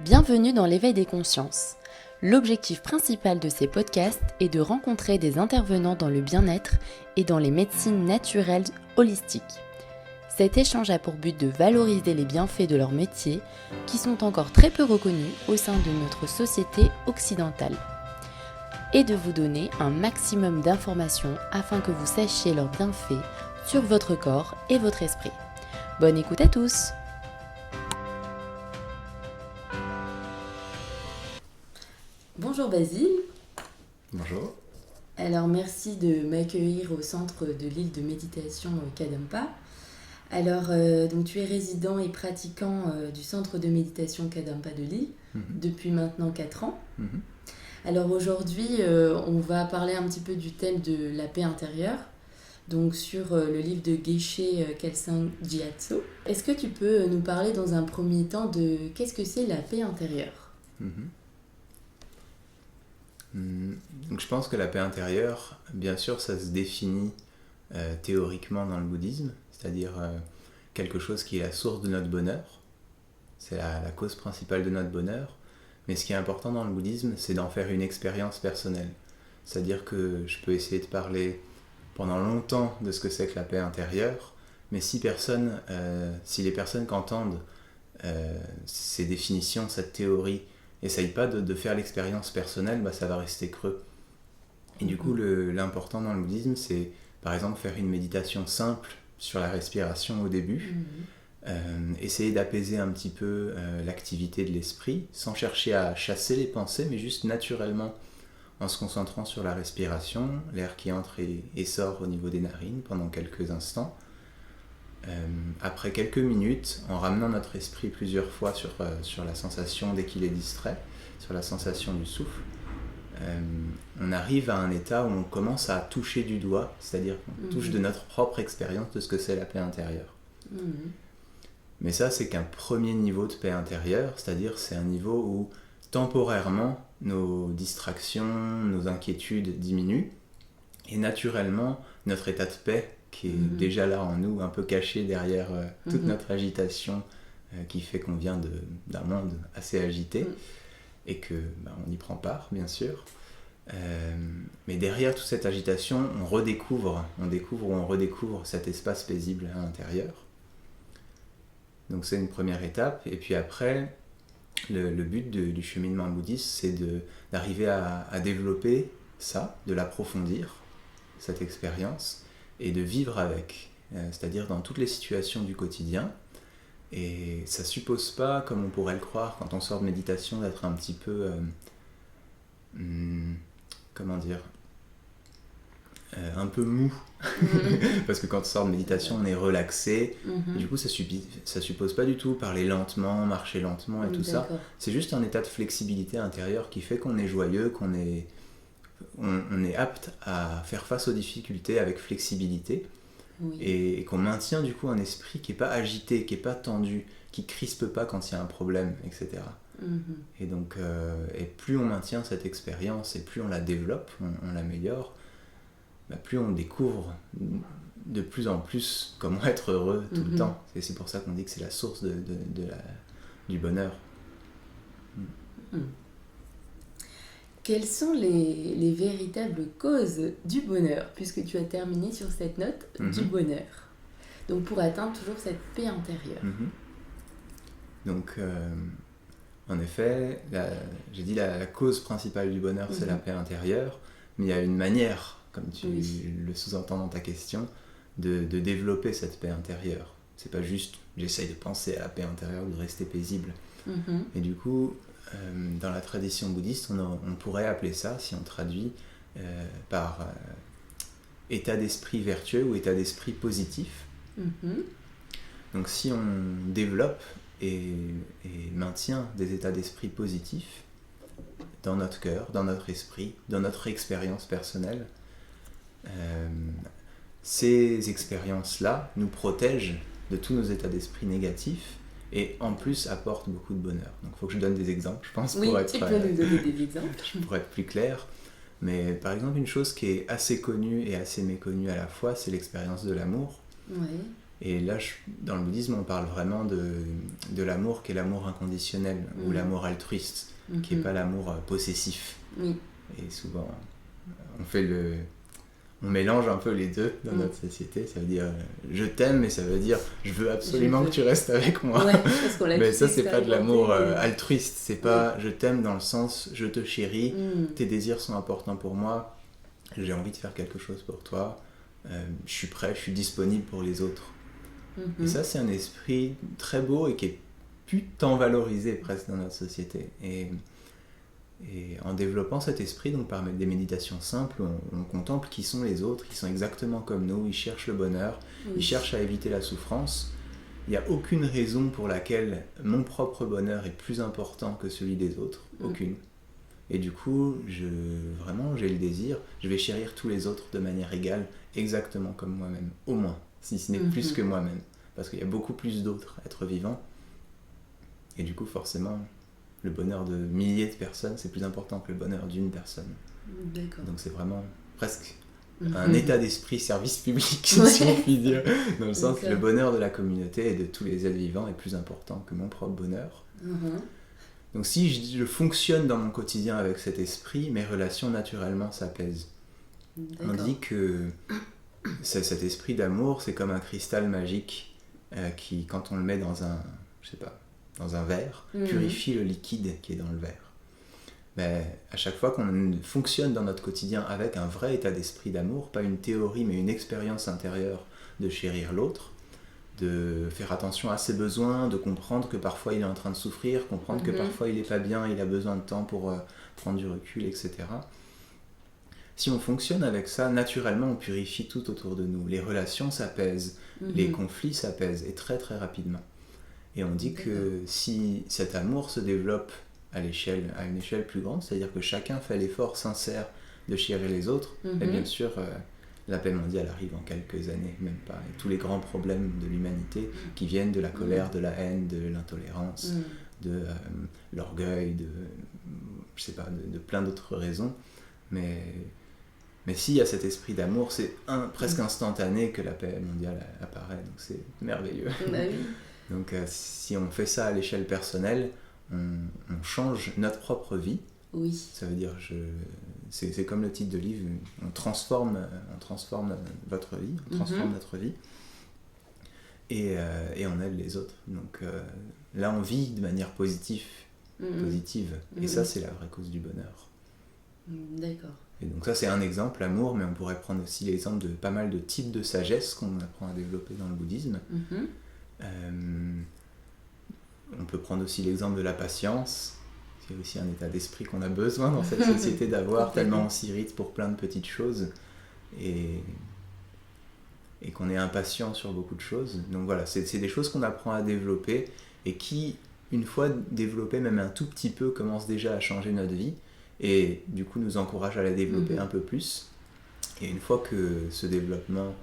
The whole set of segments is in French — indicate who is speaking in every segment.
Speaker 1: Bienvenue dans l'éveil des consciences. L'objectif principal de ces podcasts est de rencontrer des intervenants dans le bien-être et dans les médecines naturelles holistiques. Cet échange a pour but de valoriser les bienfaits de leur métier qui sont encore très peu reconnus au sein de notre société occidentale et de vous donner un maximum d'informations afin que vous sachiez leurs bienfaits sur votre corps et votre esprit. Bonne écoute à tous! Bonjour Basile.
Speaker 2: Bonjour.
Speaker 1: Alors merci de m'accueillir au centre de l'île de méditation Kadampa. Alors donc tu es résident et pratiquant du centre de méditation Kadampa de Lille depuis maintenant 4 ans. Alors aujourd'hui on va parler un petit peu du thème de la paix intérieure, donc sur le livre de Geshe Kelsang Gyatso. Est-ce que tu peux nous parler dans un premier temps de qu'est-ce que c'est la paix intérieure?
Speaker 2: Donc je pense que la paix intérieure, bien sûr, ça se définit théoriquement dans le bouddhisme, c'est-à-dire quelque chose qui est la source de notre bonheur, c'est la cause principale de notre bonheur, mais ce qui est important dans le bouddhisme, c'est d'en faire une expérience personnelle. C'est-à-dire que je peux essayer de parler pendant longtemps de ce que c'est que la paix intérieure, mais si les personnes qui entendent ces définitions, cette théorie, n'essaye pas de faire l'expérience personnelle, ça va rester creux. Et du coup, l'important dans le bouddhisme, c'est par exemple faire une méditation simple sur la respiration au début, essayer d'apaiser un petit peu l'activité de l'esprit, sans chercher à chasser les pensées, mais juste naturellement, en se concentrant sur la respiration, l'air qui entre et sort au niveau des narines pendant quelques instants. Après quelques minutes, en ramenant notre esprit plusieurs fois sur la sensation dès qu'il est distrait, sur la sensation du souffle, on arrive à un état où on commence à toucher du doigt, c'est-à-dire qu'on touche de notre propre expérience de ce que c'est la paix intérieure. Mais ça, c'est qu'un premier niveau de paix intérieure, c'est-à-dire c'est un niveau où temporairement nos distractions, nos inquiétudes diminuent et naturellement notre état de paix qui est déjà là en nous, un peu caché derrière toute notre agitation qui fait qu'on vient d'un monde assez agité et que on y prend part, bien sûr. Mais derrière toute cette agitation, on redécouvre cet espace paisible à l'intérieur. Donc c'est une première étape. Et puis après, le but du cheminement bouddhiste, c'est d'arriver à développer ça, de l'approfondir, cette expérience, et de vivre avec, c'est-à-dire dans toutes les situations du quotidien. Et ça suppose pas, comme on pourrait le croire quand on sort de méditation, d'être un petit peu, un peu mou. Parce que quand on sort de méditation, on est relaxé. Et du coup, ça suppose pas du tout parler lentement, marcher lentement et tout ça. C'est juste un état de flexibilité intérieure qui fait qu'on est joyeux, qu'on est apte à faire face aux difficultés avec flexibilité et qu'on maintient du coup un esprit qui n'est pas agité, qui n'est pas tendu, qui crispe pas quand il y a un problème, etc. Et donc, et plus on maintient cette expérience et plus on la développe, on l'améliore, plus on découvre de plus en plus comment être heureux tout le temps. Et c'est pour ça qu'on dit que c'est la source du bonheur.
Speaker 1: Quelles sont les véritables causes du bonheur, puisque tu as terminé sur cette note du bonheur, donc pour atteindre toujours cette paix intérieure?
Speaker 2: Donc, en effet, j'ai dit la cause principale du bonheur, c'est la paix intérieure, mais il y a une manière, comme tu le sous-entends dans ta question, de développer cette paix intérieure. C'est pas juste j'essaye de penser à la paix intérieure ou de rester paisible. Et du coup, dans la tradition bouddhiste, on pourrait appeler ça, si on traduit, par état d'esprit vertueux ou état d'esprit positif. Donc si on développe et maintient des états d'esprit positifs dans notre cœur, dans notre esprit, dans notre expérience personnelle, ces expériences-là nous protègent de tous nos états d'esprit négatifs et en plus apportent beaucoup de bonheur. Donc il faut que je donne des exemples, je pense,
Speaker 1: tu peux nous donner des exemples.
Speaker 2: Pour être plus clair. Mais par exemple, une chose qui est assez connue et assez méconnue à la fois, c'est l'expérience de l'amour. Et là, dans le bouddhisme, on parle vraiment de l'amour qui est l'amour inconditionnel ou l'amour altruiste, qui n'est pas l'amour possessif.
Speaker 1: Oui.
Speaker 2: Et souvent, on mélange un peu les deux dans notre société. Ça veut dire je t'aime, mais ça veut dire je veux absolument que tu restes avec moi.
Speaker 1: Ouais, parce qu'on l'a
Speaker 2: mais ça, c'est pas de l'amour altruiste. C'est pas je t'aime dans le sens je te chéris, tes désirs sont importants pour moi, j'ai envie de faire quelque chose pour toi, je suis prêt, je suis disponible pour les autres. Et ça, c'est un esprit très beau et qui est plus tant valorisé presque dans notre société. Et en développant cet esprit, donc par des méditations simples, on contemple qui sont les autres, qui sont exactement comme nous, ils cherchent le bonheur, ils cherchent à éviter la souffrance. Il n'y a aucune raison pour laquelle mon propre bonheur est plus important que celui des autres, aucune. Et du coup, vraiment, j'ai le désir, je vais chérir tous les autres de manière égale, exactement comme moi-même, au moins, si ce n'est plus que moi-même. Parce qu'il y a beaucoup plus d'autres êtres vivants. Et du coup, forcément, le bonheur de milliers de personnes, c'est plus important que le bonheur d'une personne.
Speaker 1: D'accord.
Speaker 2: Donc c'est vraiment presque un état d'esprit service public, si on peut dire. Dans le sens que le bonheur de la communauté et de tous les êtres vivants est plus important que mon propre bonheur. Donc si je fonctionne dans mon quotidien avec cet esprit, mes relations naturellement s'apaisent. On dit que cet esprit d'amour, c'est comme un cristal magique qui, quand on le met dans un verre, purifie le liquide qui est dans le verre. Mais à chaque fois qu'on fonctionne dans notre quotidien avec un vrai état d'esprit d'amour, pas une théorie mais une expérience intérieure de chérir l'autre, de faire attention à ses besoins, de comprendre que parfois il est en train de souffrir, comprendre que parfois il n'est pas bien, il a besoin de temps pour prendre du recul, etc. Si on fonctionne avec ça, naturellement on purifie tout autour de nous. Les relations s'apaisent, les conflits s'apaisent, et très très rapidement. Et on dit que si cet amour se développe à une échelle plus grande, c'est-à-dire que chacun fait l'effort sincère de chérir les autres, et bien sûr la paix mondiale arrive en quelques années, même pas. Et tous les grands problèmes de l'humanité qui viennent de la colère, de la haine, de l'intolérance, de l'orgueil, de plein d'autres raisons. Mais s'il y a cet esprit d'amour, c'est presque instantané que la paix mondiale apparaît, donc c'est merveilleux.
Speaker 1: Bah oui.
Speaker 2: Donc si on fait ça à l'échelle personnelle, on change notre propre vie.
Speaker 1: Oui.
Speaker 2: Ça veut dire, c'est comme le titre de livre, on transforme votre vie, on transforme notre vie, et on aide les autres. Donc là, on vit de manière positive. Et ça, c'est la vraie cause du bonheur.
Speaker 1: D'accord.
Speaker 2: Et donc ça, c'est un exemple, l'amour, mais on pourrait prendre aussi l'exemple de pas mal de types de sagesse qu'on apprend à développer dans le bouddhisme. On peut prendre aussi l'exemple de la patience. C'est aussi un état d'esprit qu'on a besoin dans cette société d'avoir, tellement on s'irrite pour plein de petites choses et qu'on est impatient sur beaucoup de choses. Donc voilà, c'est des choses qu'on apprend à développer et qui, une fois développées même un tout petit peu, commencent déjà à changer notre vie et du coup nous encouragent à la développer un peu plus. Et une fois que ce développement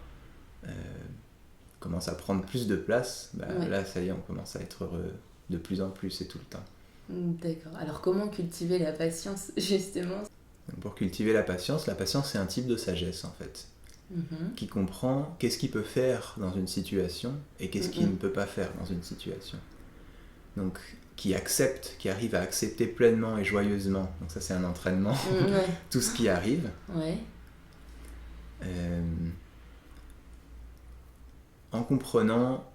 Speaker 2: commence à prendre plus de place, là ça y est, on commence à être heureux de plus en plus et tout le temps.
Speaker 1: D'accord. Alors comment cultiver la patience justement ?
Speaker 2: Donc, pour cultiver la patience c'est un type de sagesse en fait, qui comprend qu'est-ce qu'il peut faire dans une situation et qu'est-ce qu'il ne peut pas faire dans une situation. Donc qui arrive à accepter pleinement et joyeusement, donc ça c'est un entraînement, tout ce qui arrive. En comprenant,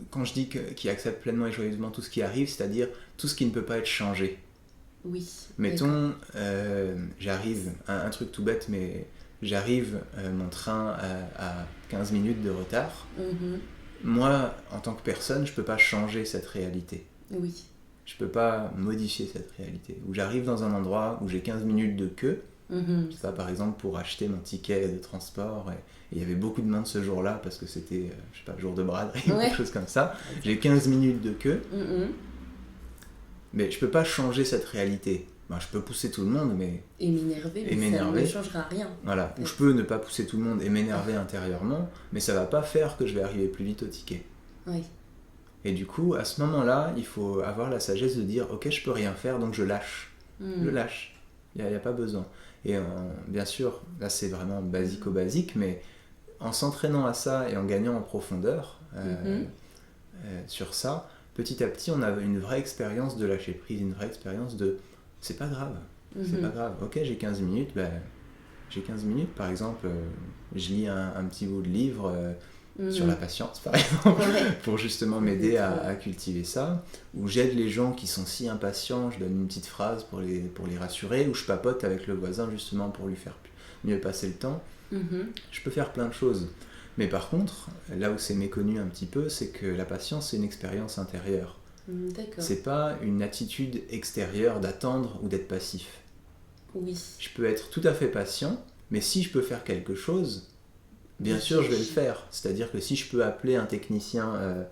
Speaker 2: quand je dis qui accepte pleinement et joyeusement tout ce qui arrive, c'est-à-dire tout ce qui ne peut pas être changé.
Speaker 1: Oui.
Speaker 2: Mettons, j'arrive, un truc tout bête, mais j'arrive, mon train à 15 minutes de retard. Moi, en tant que personne, je ne peux pas changer cette réalité.
Speaker 1: Oui.
Speaker 2: Je ne peux pas modifier cette réalité. Ou j'arrive dans un endroit où j'ai 15 minutes de queue, ça, par exemple, pour acheter mon ticket de transport, et il y avait beaucoup de monde ce jour-là, parce que c'était, jour de braderie, ou quelque chose comme ça. J'ai 15 minutes de queue, mais je ne peux pas changer cette réalité. Je peux pousser tout le monde, mais...
Speaker 1: Et m'énerver, mais ça ne changera rien.
Speaker 2: Voilà, ou je peux ne pas pousser tout le monde et m'énerver intérieurement, mais ça ne va pas faire que je vais arriver plus vite au ticket.
Speaker 1: Oui.
Speaker 2: Et du coup, à ce moment-là, il faut avoir la sagesse de dire « Ok, je peux rien faire, donc je lâche. » Je lâche. Il n'y a pas besoin. Et bien sûr, là c'est vraiment basique, mais en s'entraînant à ça et en gagnant en profondeur sur ça, petit à petit, on a une vraie expérience de lâcher prise, une vraie expérience de c'est pas grave, c'est pas grave. Ok, j'ai 15 minutes, j'ai 15 minutes, par exemple, je lis un petit bout de livre sur la patience, par exemple, pour justement m'aider à cultiver ça, ou j'aide les gens qui sont si impatients, je donne une petite phrase pour les rassurer, ou je papote avec le voisin justement pour lui faire mieux passer le temps. Je peux faire plein de choses. Mais par contre, là où c'est méconnu un petit peu, c'est que la patience, c'est une expérience intérieure.
Speaker 1: D'accord.
Speaker 2: C'est pas une attitude extérieure d'attendre ou d'être passif.
Speaker 1: Oui.
Speaker 2: Je peux être tout à fait patient, mais si je peux faire quelque chose, bien sûr, je vais le faire. C'est-à-dire que si je peux appeler un technicien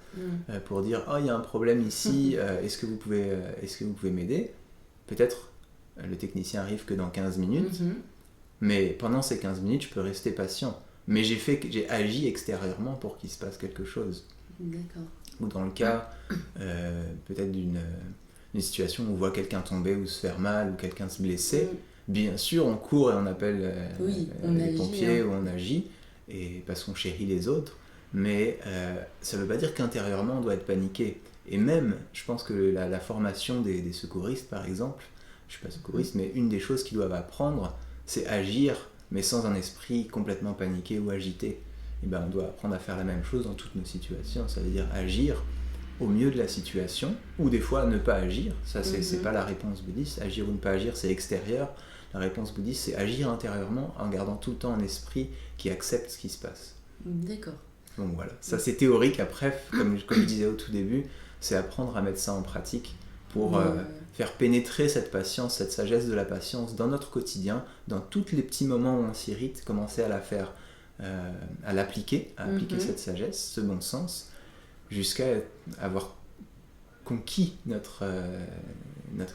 Speaker 2: pour dire « Oh, il y a un problème ici, est-ce que vous pouvez m'aider ?» Peut-être le technicien arrive que dans 15 minutes, mais pendant ces 15 minutes, je peux rester patient. Mais j'ai agi extérieurement pour qu'il se passe quelque chose.
Speaker 1: D'accord.
Speaker 2: Ou dans le cas peut-être d'une situation où on voit quelqu'un tomber ou se faire mal ou quelqu'un se blesser, bien sûr on court et on appelle les pompiers ou on agit et parce qu'on chérit les autres, mais ça ne veut pas dire qu'intérieurement on doit être paniqué. Et même, je pense que la formation des secouristes par exemple, je ne suis pas secouriste, mais une des choses qu'ils doivent apprendre, c'est agir, mais sans un esprit complètement paniqué ou agité. Et ben, on doit apprendre à faire la même chose dans toutes nos situations, ça veut dire agir au mieux de la situation, ou des fois ne pas agir, ça c'est pas la réponse bouddhiste, agir ou ne pas agir c'est extérieur, la réponse bouddhiste c'est agir intérieurement en gardant tout le temps un esprit qui accepte ce qui se passe.
Speaker 1: D'accord.
Speaker 2: Donc voilà, ça c'est théorique, après, comme je disais au tout début, c'est apprendre à mettre ça en pratique pour faire pénétrer cette patience, cette sagesse de la patience dans notre quotidien, dans tous les petits moments où on s'irrite, commencer à la faire, à l'appliquer, cette sagesse, ce bon sens, jusqu'à avoir conquis notre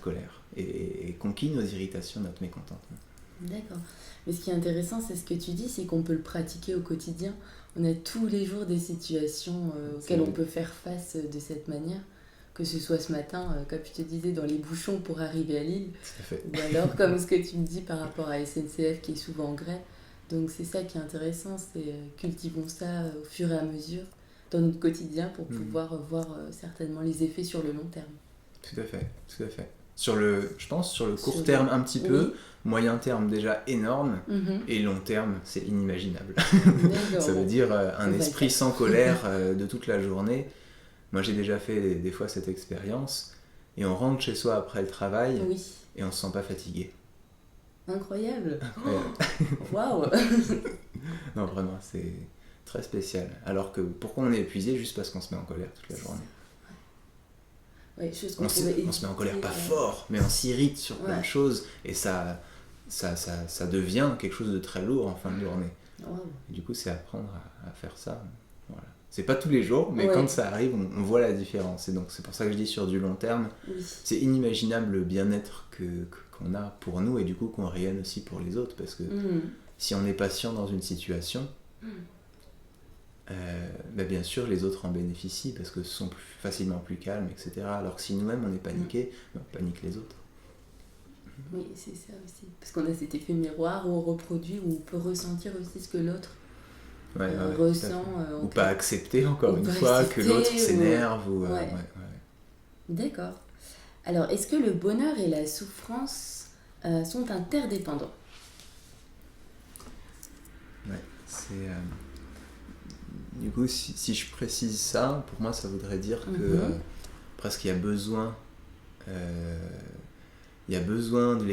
Speaker 2: colère et conquis nos irritations, notre mécontentement.
Speaker 1: D'accord. Mais ce qui est intéressant, c'est ce que tu dis, c'est qu'on peut le pratiquer au quotidien. On a tous les jours des situations auxquelles on peut faire face de cette manière. Que ce soit ce matin, comme je te disais, dans les bouchons pour arriver à Lille, ou alors comme ce que tu me dis par rapport à SNCF qui est souvent en grève. Donc c'est ça qui est intéressant, c'est cultivons ça au fur et à mesure dans notre quotidien pour pouvoir voir certainement les effets sur le long terme.
Speaker 2: Tout à fait. Je pense sur le court terme un petit peu, moyen terme déjà énorme, et long terme c'est inimaginable. Ça veut dire un esprit sans colère de toute la journée. Moi j'ai déjà fait des fois cette expérience, et on rentre chez soi après le travail, et on se sent pas fatigué.
Speaker 1: Incroyable. Waouh.
Speaker 2: Non vraiment, c'est très spécial. Alors que pourquoi on est épuisé juste parce qu'on se met en colère toute la journée. On se met en colère pas fort, mais on s'irrite sur plein de choses, et ça devient quelque chose de très lourd en fin de journée. Et du coup c'est apprendre à faire ça. Voilà. C'est pas tous les jours, mais quand ça arrive, on voit la différence. Et donc c'est pour ça que je dis sur du long terme, c'est inimaginable le bien-être qu'on a pour nous, et du coup qu'on rayonne aussi pour les autres, parce que si on est patient dans une situation, bien sûr les autres en bénéficient parce que ce sont facilement plus calmes, etc. Alors que si nous-mêmes on est paniqués, on panique les autres.
Speaker 1: Oui, c'est ça aussi. Parce qu'on a cet effet miroir où on reproduit, où on peut ressentir aussi ce que l'autre ressent.
Speaker 2: Ou pas accepter, encore une fois, que l'autre s'énerve.
Speaker 1: D'accord. Alors, est-ce que le bonheur et la souffrance sont interdépendants ?
Speaker 2: C'est... Du coup, si je précise ça, pour moi ça voudrait dire que presque il y a besoin de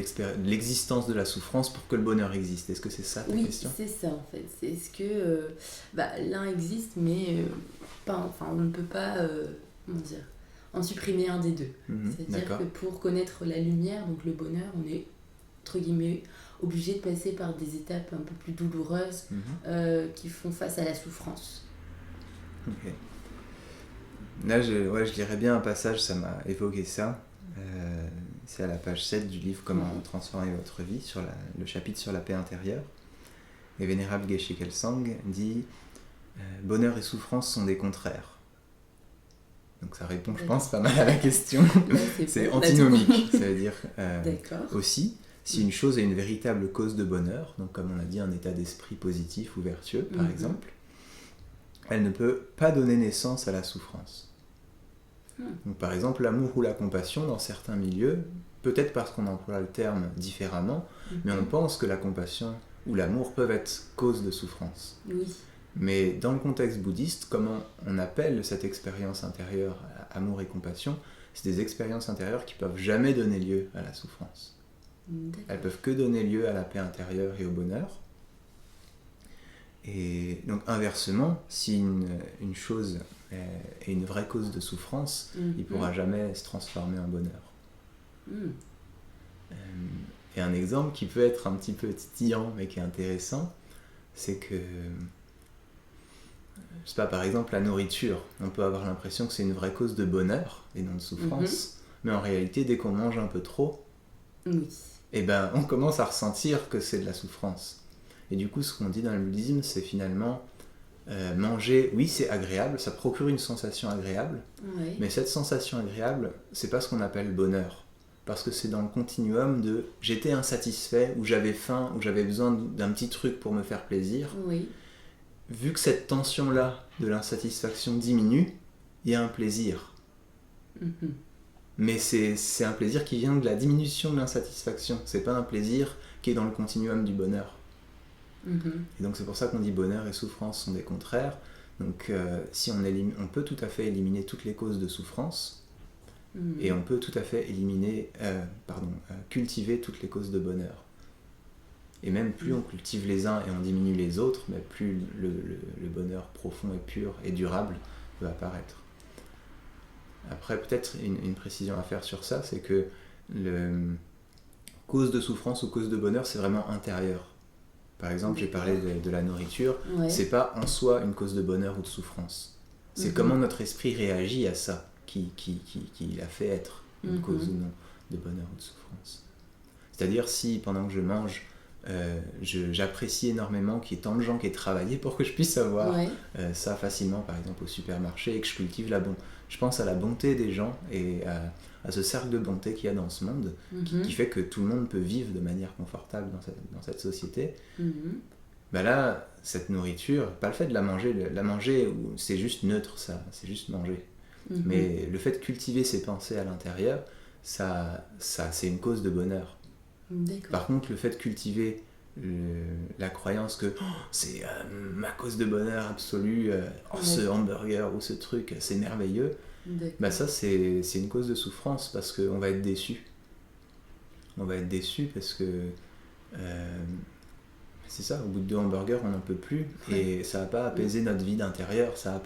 Speaker 2: l'existence de la souffrance pour que le bonheur existe. Est-ce que c'est ça ta question ?
Speaker 1: Oui, c'est ça en fait. C'est est-ce que l'un existe, mais on ne peut pas en supprimer un des deux. C'est-à-dire que pour connaître la lumière, donc le bonheur, on est entre guillemets obligé de passer par des étapes un peu plus douloureuses qui font face à la souffrance.
Speaker 2: Ok. Là, je lirais bien un passage, ça m'a évoqué ça. C'est à la page 7 du livre Comment transformer votre vie, sur le chapitre sur la paix intérieure. Et Vénérable Geshe Kelsang dit bonheur et souffrance sont des contraires. Donc ça répond, je pense, pas mal à la question. C'est antinomique, ça veut dire aussi. Si une chose est une véritable cause de bonheur, donc comme on a dit, un état d'esprit positif ou vertueux, par exemple, elle ne peut pas donner naissance à la souffrance. Donc, par exemple, l'amour ou la compassion, dans certains milieux, peut-être parce qu'on emploie le terme différemment, mais on pense que la compassion ou l'amour peuvent être cause de souffrance.
Speaker 1: Oui.
Speaker 2: Mais dans le contexte bouddhiste, comment on appelle cette expérience intérieure, amour et compassion, c'est des expériences intérieures qui peuvent jamais donner lieu à la souffrance.
Speaker 1: D'accord.
Speaker 2: Elles peuvent que donner lieu à la paix intérieure et au bonheur. Et donc inversement, si une chose est une vraie cause de souffrance, il ne pourra jamais se transformer en bonheur. Et un exemple qui peut être un petit peu titillant mais qui est intéressant, c'est que, je sais pas, par exemple la nourriture, on peut avoir l'impression que c'est une vraie cause de bonheur et non de souffrance, mais en réalité dès qu'on mange un peu trop, eh ben, on commence à ressentir que c'est de la souffrance. Et du coup, ce qu'on dit dans le bouddhisme, c'est finalement manger, oui, c'est agréable, ça procure une sensation agréable, mais cette sensation agréable, c'est pas ce qu'on appelle bonheur. Parce que c'est dans le continuum de j'étais insatisfait, ou j'avais faim, ou j'avais besoin d'un petit truc pour me faire plaisir. Vu que cette tension-là de l'insatisfaction diminue, il y a un plaisir. Mais c'est un plaisir qui vient de la diminution de l'insatisfaction. C'est pas un plaisir qui est dans le continuum du bonheur. Et donc c'est pour ça qu'on dit bonheur et souffrance sont des contraires. Donc si on peut tout à fait éliminer toutes les causes de souffrance, et on peut tout à fait cultiver toutes les causes de bonheur. Et même plus on cultive les uns et on diminue les autres, mais plus le bonheur profond et pur et durable peut apparaître. Après, peut-être une précision à faire sur ça, c'est que cause de souffrance ou cause de bonheur, c'est vraiment intérieur. Par exemple, j'ai parlé de la nourriture, c'est pas en soi une cause de bonheur ou de souffrance. C'est comment notre esprit réagit à ça qui l'a fait être une cause ou non de bonheur ou de souffrance. C'est-à-dire si pendant que je mange, j'apprécie énormément qu'il y ait tant de gens qui aient travaillé pour que je puisse avoir ça facilement, par exemple au supermarché, et que je cultive je pense à la bonté des gens et à ce cercle de bonté qu'il y a dans ce monde, qui fait que tout le monde peut vivre de manière confortable dans cette société. Bah là, cette nourriture, pas le fait de la manger, c'est juste neutre, ça, c'est juste manger. Mais le fait de cultiver ses pensées à l'intérieur, ça c'est une cause de bonheur. Par contre, le fait de cultiver la croyance que c'est ma cause de bonheur absolu, ce hamburger ou ce truc, c'est merveilleux, bah ça c'est une cause de souffrance parce qu'on va être déçu. On va être déçu parce que c'est ça, au bout de 2 hamburgers on n'en peut plus et ça n'a pas apaisé notre vie d'intérieur, ça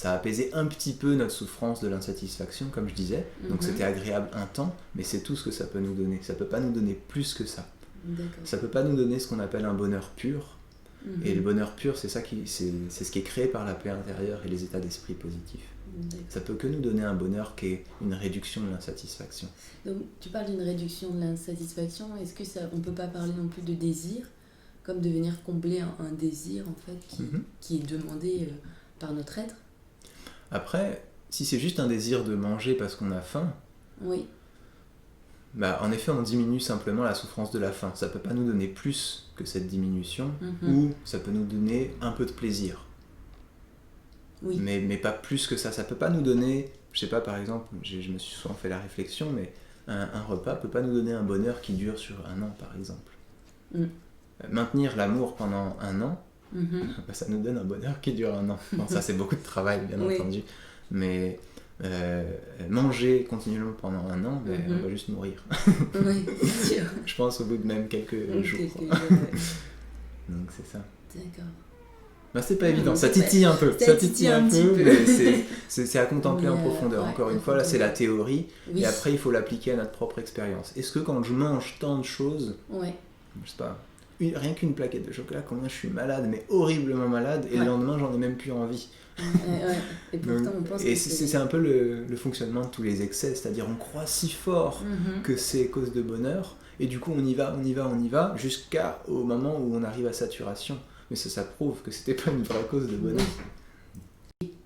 Speaker 2: a apaisé un petit peu notre souffrance de l'insatisfaction comme je disais, donc c'était agréable un temps, mais c'est tout ce que ça peut nous donner, ça peut pas nous donner plus que ça. Ça peut pas nous donner ce qu'on appelle un bonheur pur, et le bonheur pur c'est ce qui est créé par la paix intérieure et les états d'esprit positifs. Ça peut que nous donner un bonheur qui est une réduction de l'insatisfaction.
Speaker 1: Donc tu parles d'une réduction de l'insatisfaction, est-ce que on peut pas parler non plus de désir, comme de venir combler un désir en fait qui est demandé par notre être?
Speaker 2: Après, si c'est juste un désir de manger parce qu'on a faim, bah, en effet on diminue simplement la souffrance de la faim. Ça peut pas nous donner plus que cette diminution, ou ça peut nous donner un peu de plaisir. Mais pas plus que ça. Ça peut pas nous donner, je sais pas, par exemple, je me suis souvent fait la réflexion, mais un repas peut pas nous donner un bonheur qui dure sur 1 an par exemple. Maintenir l'amour pendant 1 an, bah, ça nous donne un bonheur qui dure 1 an. Bon, ça c'est beaucoup de travail bien entendu, mais manger continuellement pendant 1 an, ben, on va juste mourir.
Speaker 1: C'est sûr.
Speaker 2: Je pense au bout de même quelques jours. Donc c'est ça.
Speaker 1: D'accord.
Speaker 2: Ben, c'est pas évident, ça titille un peu, mais c'est à contempler en profondeur. Encore une fois, là c'est la théorie, et après il faut l'appliquer à notre propre expérience. Est-ce que quand je mange tant de choses, je sais pas, rien qu'une plaquette de chocolat, combien je suis malade, mais horriblement malade, et le lendemain j'en ai même plus envie.
Speaker 1: Et pourtant on pense que
Speaker 2: c'est un peu le fonctionnement de tous les excès, c'est-à-dire on croit si fort que c'est cause de bonheur, et du coup on y va, jusqu'au moment où on arrive à saturation. Mais ça prouve que c'était pas une vraie cause de bonheur.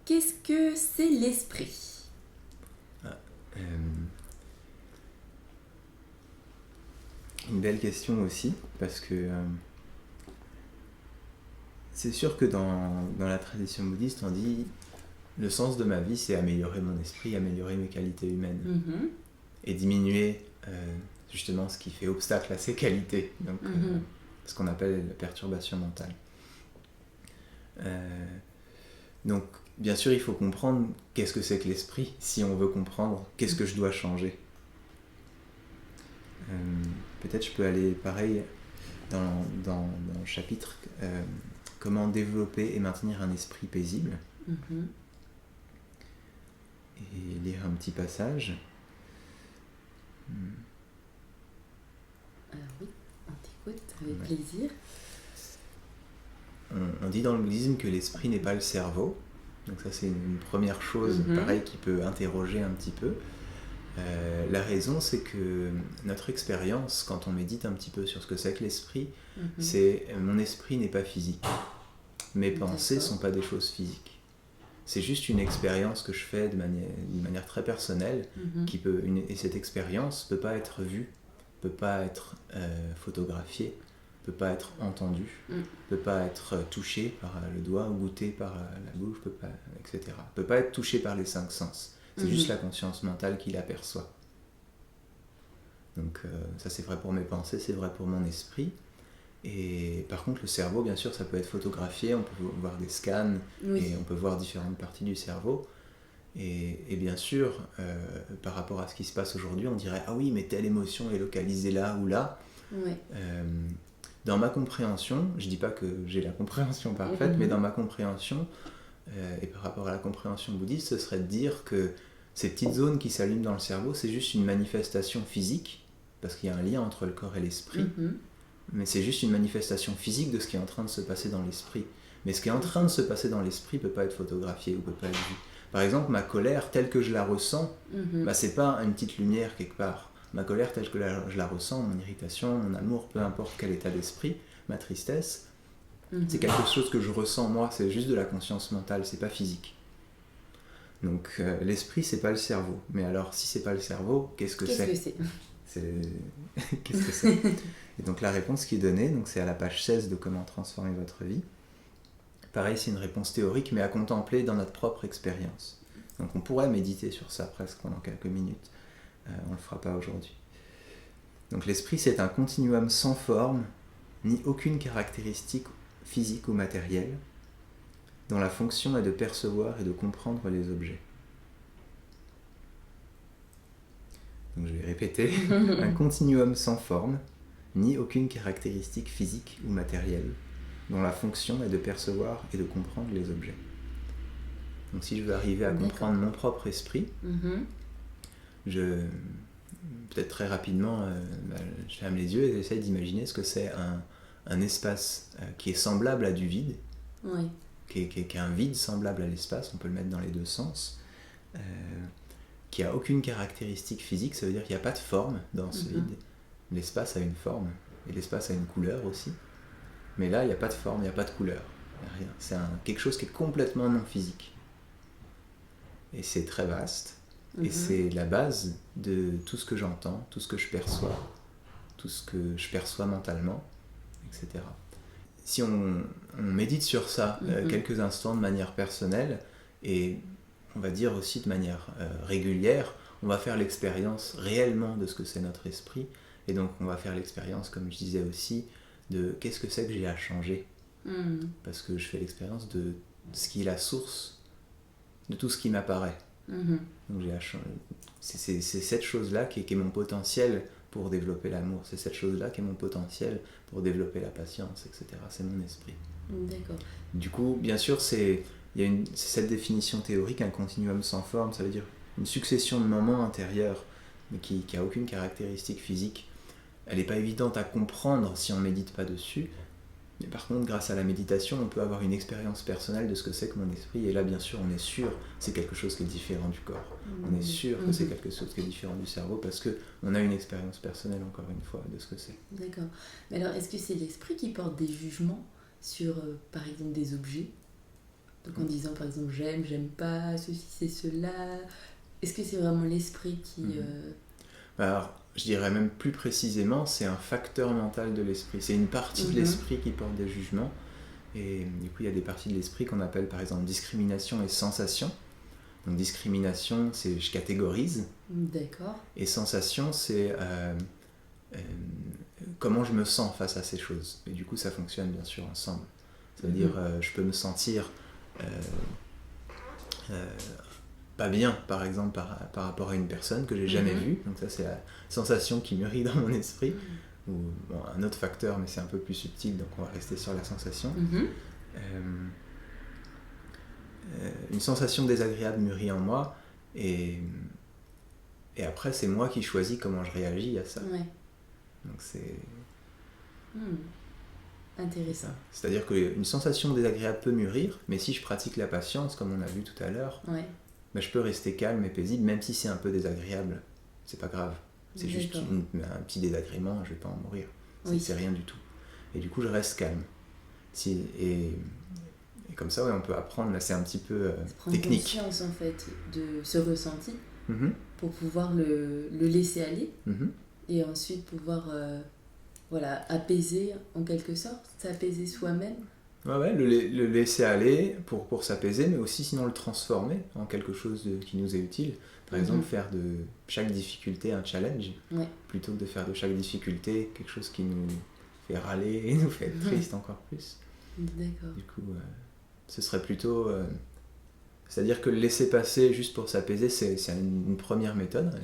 Speaker 1: Qu'est-ce que c'est l'esprit ?
Speaker 2: une belle question aussi, parce que c'est sûr que dans la tradition bouddhiste, on dit le sens de ma vie, c'est améliorer mon esprit, améliorer mes qualités humaines et diminuer justement ce qui fait obstacle à ces qualités, donc ce qu'on appelle la perturbation mentale. Donc bien sûr, il faut comprendre qu'est-ce que c'est que l'esprit, si on veut comprendre qu'est-ce que je dois changer. Peut-être je peux aller pareil dans le chapitre comment développer et maintenir un esprit paisible et lire un petit passage.
Speaker 1: Alors oui, on t'écoute avec plaisir.
Speaker 2: On dit dans le bouddhisme que l'esprit n'est pas le cerveau, donc ça c'est une première chose pareil qui peut interroger un petit peu. La raison, c'est que notre expérience, quand on médite un petit peu sur ce que c'est que l'esprit, c'est mon esprit n'est pas physique. Mes pensées ne sont pas des choses physiques. C'est juste une expérience que je fais d'une manière très personnelle, et cette expérience ne peut pas être vue, ne peut pas être photographiée, ne peut pas être entendue, ne peut pas être touchée par le doigt, goûtée par la bouche, etc. Ne peut pas être touchée par les 5 sens. C'est juste la conscience mentale qui l'aperçoit. Donc ça c'est vrai pour mes pensées, c'est vrai pour mon esprit. Et par contre le cerveau, bien sûr, ça peut être photographié, on peut voir des scans et on peut voir différentes parties du cerveau. Et bien sûr, par rapport à ce qui se passe aujourd'hui, on dirait « Ah oui, mais telle émotion est localisée là ou là ». Dans ma compréhension, je ne dis pas que j'ai la compréhension parfaite, mais dans ma compréhension, et par rapport à la compréhension bouddhiste, ce serait de dire que ces petites zones qui s'allument dans le cerveau, c'est juste une manifestation physique, parce qu'il y a un lien entre le corps et l'esprit, mais c'est juste une manifestation physique de ce qui est en train de se passer dans l'esprit. Mais ce qui est en train de se passer dans l'esprit ne peut pas être photographié ou ne peut pas être vu. Par exemple, ma colère telle que je la ressens, c'est pas une petite lumière quelque part. Ma colère telle que je la ressens, mon irritation, mon amour, peu importe quel état d'esprit, ma tristesse, c'est quelque chose que je ressens moi, c'est juste de la conscience mentale, c'est pas physique. Donc l'esprit, c'est pas le cerveau. Mais alors, si c'est pas le cerveau, qu'est-ce que c'est ? Qu'est-ce que c'est ? Et donc la réponse qui est donnée, donc c'est à la page 16 de Comment transformer votre vie. Pareil, c'est une réponse théorique, mais à contempler dans notre propre expérience. Donc on pourrait méditer sur ça presque pendant quelques minutes. On ne le fera pas aujourd'hui. Donc l'esprit, c'est un continuum sans forme, ni aucune caractéristique physique ou matérielle, dont la fonction est de percevoir et de comprendre les objets. Donc je vais répéter. Un continuum sans forme, ni aucune caractéristique physique ou matérielle, dont la fonction est de percevoir et de comprendre les objets. Donc si je veux arriver à comprendre mon propre esprit, peut-être très rapidement, je ferme les yeux et j'essaie d'imaginer ce que c'est un espace qui est semblable à du vide, qui est un vide semblable à l'espace, on peut le mettre dans les deux sens, qui n'a aucune caractéristique physique, ça veut dire qu'il n'y a pas de forme dans ce vide. L'espace a une forme, et l'espace a une couleur aussi, mais là il n'y a pas de forme, il n'y a pas de couleur, il n'y a rien. C'est quelque chose qui est complètement non physique. Et c'est très vaste, et c'est la base de tout ce que j'entends, tout ce que je perçois, tout ce que je perçois mentalement, etc. Si on médite sur ça quelques instants de manière personnelle, et on va dire aussi de manière régulière, on va faire l'expérience réellement de ce que c'est notre esprit, et donc on va faire l'expérience, comme je disais aussi, de qu'est-ce que c'est que j'ai à changer, parce que je fais l'expérience de ce qui est la source de tout ce qui m'apparaît. Donc c'est cette chose-là qui est mon potentiel pour développer l'amour, c'est cette chose-là qui est mon potentiel pour développer la patience, etc. C'est mon esprit.
Speaker 1: D'accord.
Speaker 2: Du coup, bien sûr, c'est cette définition théorique, un continuum sans forme, ça veut dire une succession de moments intérieurs, mais qui n'a aucune caractéristique physique. Elle n'est pas évidente à comprendre si on ne médite pas dessus, mais par contre, grâce à la méditation, on peut avoir une expérience personnelle de ce que c'est que mon esprit, et là, bien sûr, on est sûr que c'est quelque chose qui est différent du corps. On est sûr que c'est quelque chose qui est différent du cerveau, parce qu'on a une expérience personnelle, encore une fois, de ce que c'est.
Speaker 1: D'accord. Mais alors, est-ce que c'est l'esprit qui porte des jugements sur, par exemple, des objets ? Donc en disant, par exemple, j'aime pas, ceci, c'est cela. Est-ce que c'est vraiment l'esprit qui...
Speaker 2: Alors, je dirais même plus précisément, c'est un facteur mental de l'esprit. C'est une partie de l'esprit qui porte des jugements. Et du coup, il y a des parties de l'esprit qu'on appelle par exemple discrimination et sensation. Donc discrimination, c'est je catégorise.
Speaker 1: D'accord.
Speaker 2: Et sensation, c'est comment je me sens face à ces choses. Et du coup, ça fonctionne bien sûr ensemble. Ça veut dire, je peux me sentir pas bien, par exemple, par rapport à une personne que j'ai jamais vue. Donc ça, c'est la sensation qui mûrit dans mon esprit. Ou bon, un autre facteur, mais c'est un peu plus subtil, donc on va rester sur la sensation. Une sensation désagréable mûrit en moi, et après, c'est moi qui choisis comment je réagis à ça.
Speaker 1: Ouais.
Speaker 2: Donc c'est...
Speaker 1: Intéressant.
Speaker 2: C'est-à-dire qu'une sensation désagréable peut mûrir, mais si je pratique la patience, comme on a vu tout à l'heure, ben je peux rester calme et paisible, même si c'est un peu désagréable. C'est pas grave. C'est juste un petit désagrément, je vais pas en mourir. C'est rien du tout. Et du coup, je reste calme. Et comme ça, on peut apprendre, là c'est un petit peu technique.
Speaker 1: Prendre conscience en fait de ce ressenti pour pouvoir le laisser aller et ensuite pouvoir apaiser en quelque sorte, s'apaiser soi-même.
Speaker 2: Ouais, le laisser aller pour s'apaiser, mais aussi sinon le transformer en quelque chose qui nous est utile. Par exemple, faire de chaque difficulté un challenge, plutôt que de faire de chaque difficulté quelque chose qui nous fait râler et nous fait être triste encore plus.
Speaker 1: D'accord.
Speaker 2: Du coup, ce serait plutôt... c'est-à-dire que le laisser passer juste pour s'apaiser, c'est une première méthode,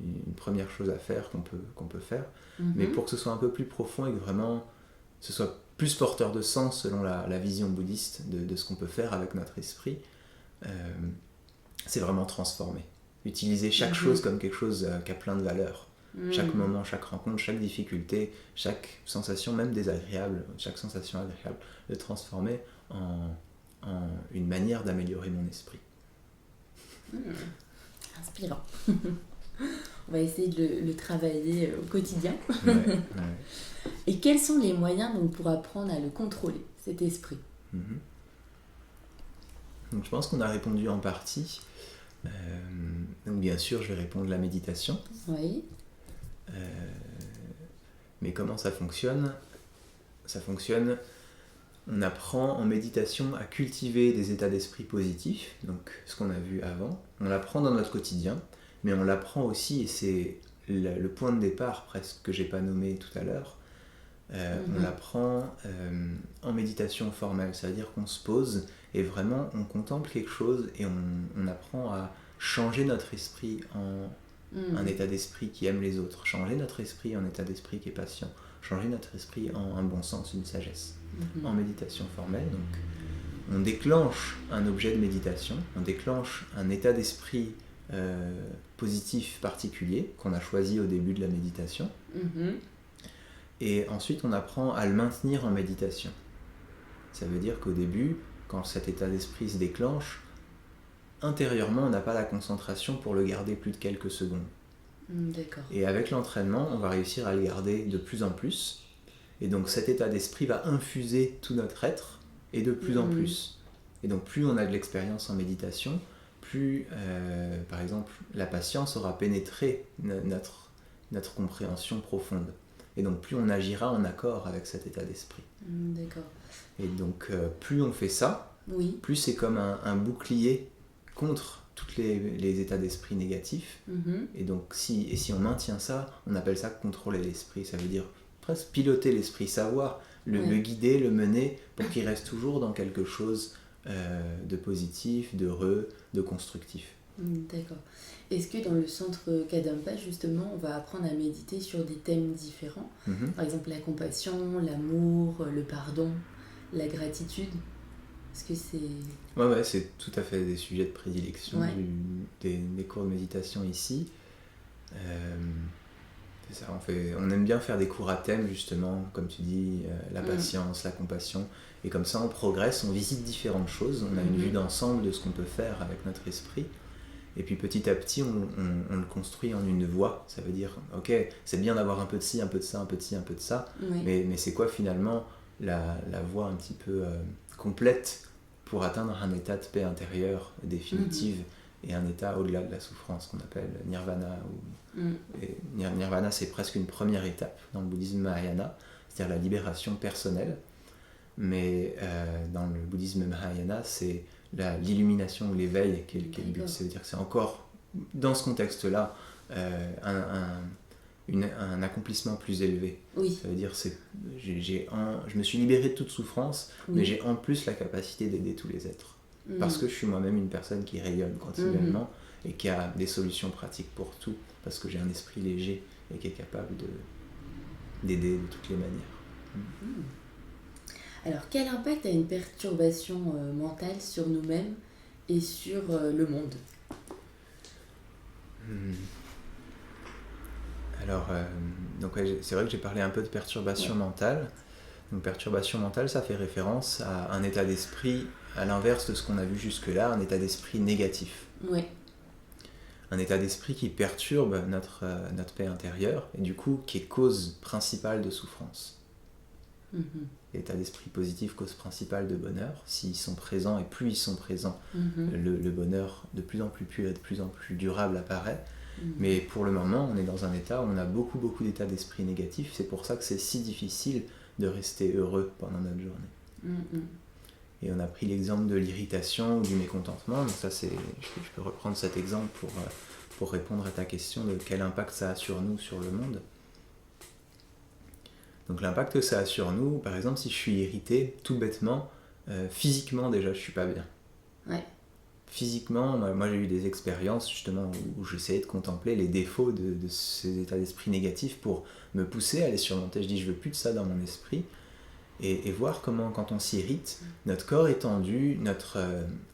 Speaker 2: une première chose à faire qu'on peut faire. Mais pour que ce soit un peu plus profond et que vraiment ce soit plus porteur de sens selon la vision bouddhiste de ce qu'on peut faire avec notre esprit, c'est vraiment transformer. Utiliser chaque chose comme quelque chose qui a plein de valeur. Chaque moment, chaque rencontre, chaque difficulté, chaque sensation, même désagréable, chaque sensation agréable, le transformer en une manière d'améliorer mon esprit.
Speaker 1: Inspirant. On va essayer de le travailler au quotidien.
Speaker 2: Ouais.
Speaker 1: Et quels sont les moyens donc, pour apprendre à le contrôler, cet esprit ?
Speaker 2: Donc, je pense qu'on a répondu en partie. Donc bien sûr, je vais répondre la méditation.
Speaker 1: Oui.
Speaker 2: Mais comment ça fonctionne ? On apprend en méditation à cultiver des états d'esprit positifs, donc ce qu'on a vu avant. On l'apprend dans notre quotidien, mais on l'apprend aussi, et c'est le point de départ presque que j'ai pas nommé tout à l'heure, on l'apprend en méditation formelle, c'est-à-dire qu'on se pose et vraiment on contemple quelque chose et on apprend à changer notre esprit en un état d'esprit qui aime les autres, changer notre esprit en état d'esprit qui est patient, changer notre esprit en un bon sens, une sagesse. En méditation formelle, donc on déclenche un objet de méditation, on déclenche un état d'esprit positif particulier qu'on a choisi au début de la méditation, et ensuite on apprend à le maintenir en méditation. Ça veut dire qu'au début, quand cet état d'esprit se déclenche, intérieurement on n'a pas la concentration pour le garder plus de quelques secondes.
Speaker 1: D'accord.
Speaker 2: Et avec l'entraînement, on va réussir à le garder de plus en plus. Et donc cet état d'esprit va infuser tout notre être, et de plus en plus. Et donc plus on a de l'expérience en méditation, plus, par exemple, la patience aura pénétré notre compréhension profonde. Et donc plus on agira en accord avec cet état d'esprit.
Speaker 1: D'accord.
Speaker 2: Et donc plus on fait ça, plus c'est comme un bouclier contre tous les états d'esprit négatifs. Et donc si on maintient ça, on appelle ça contrôler l'esprit. Ça veut dire presque piloter l'esprit, savoir le guider, le mener pour qu'il reste toujours dans quelque chose de positif, d'heureux, de constructif.
Speaker 1: D'accord. Est-ce que dans le centre Kadampa, justement, on va apprendre à méditer sur des thèmes différents ? Par exemple, la compassion, l'amour, le pardon, la gratitude ? Est-ce que c'est...
Speaker 2: Ouais, c'est tout à fait des sujets de prédilection des cours de méditation ici. C'est ça, on aime bien faire des cours à thème, justement, comme tu dis, la patience, la compassion. Et comme ça, on progresse, on visite différentes choses, on a une vue d'ensemble de ce qu'on peut faire avec notre esprit. Et puis petit à petit, on le construit en une voie. Ça veut dire, ok, c'est bien d'avoir un peu de ci, un peu de ça, un peu de ci, un peu de ça, mais c'est quoi finalement la voie un petit peu complète pour atteindre un état de paix intérieure définitive et un état au-delà de la souffrance qu'on appelle nirvana. Et nirvana, c'est presque une première étape dans le bouddhisme Mahayana, c'est-à-dire la libération personnelle. Mais dans le bouddhisme Mahayana, c'est l'illumination ou l'éveil qui est le but. C'est-à-dire que c'est encore, dans ce contexte-là, un accomplissement plus élevé.
Speaker 1: Oui.
Speaker 2: Ça veut dire que je me suis libéré de toute souffrance, mais j'ai en plus la capacité d'aider tous les êtres. Parce que je suis moi-même une personne qui rayonne continuellement et qui a des solutions pratiques pour tout, parce que j'ai un esprit léger et qui est capable d'aider de toutes les manières.
Speaker 1: Alors, quel impact a une perturbation mentale sur nous-mêmes et sur le monde ?
Speaker 2: Alors, c'est vrai que j'ai parlé un peu de perturbation mentale. Donc, perturbation mentale, ça fait référence à un état d'esprit, à l'inverse de ce qu'on a vu jusque-là, un état d'esprit négatif.
Speaker 1: Oui.
Speaker 2: Un état d'esprit qui perturbe notre paix intérieure et du coup qui est cause principale de souffrance. L'état d'esprit positif, cause principale de bonheur. S'ils sont présents et plus ils sont présents, le bonheur de plus en plus pur et de plus en plus durable apparaît. Mais pour le moment, on est dans un état où on a beaucoup d'états d'esprit négatifs. C'est pour ça que c'est si difficile de rester heureux pendant notre journée. Et on a pris l'exemple de l'irritation ou du mécontentement. Donc ça, je peux reprendre cet exemple pour répondre à ta question de quel impact ça a sur nous, sur le monde. Donc l'impact que ça a sur nous, par exemple, si je suis irrité, tout bêtement, physiquement déjà, je suis pas bien.
Speaker 1: Ouais.
Speaker 2: Physiquement, moi j'ai eu des expériences justement où j'essayais de contempler les défauts de ces états d'esprit négatifs pour me pousser à les surmonter. Je dis, je veux plus de ça dans mon esprit. Et voir comment, quand on s'irrite, notre corps est tendu, notre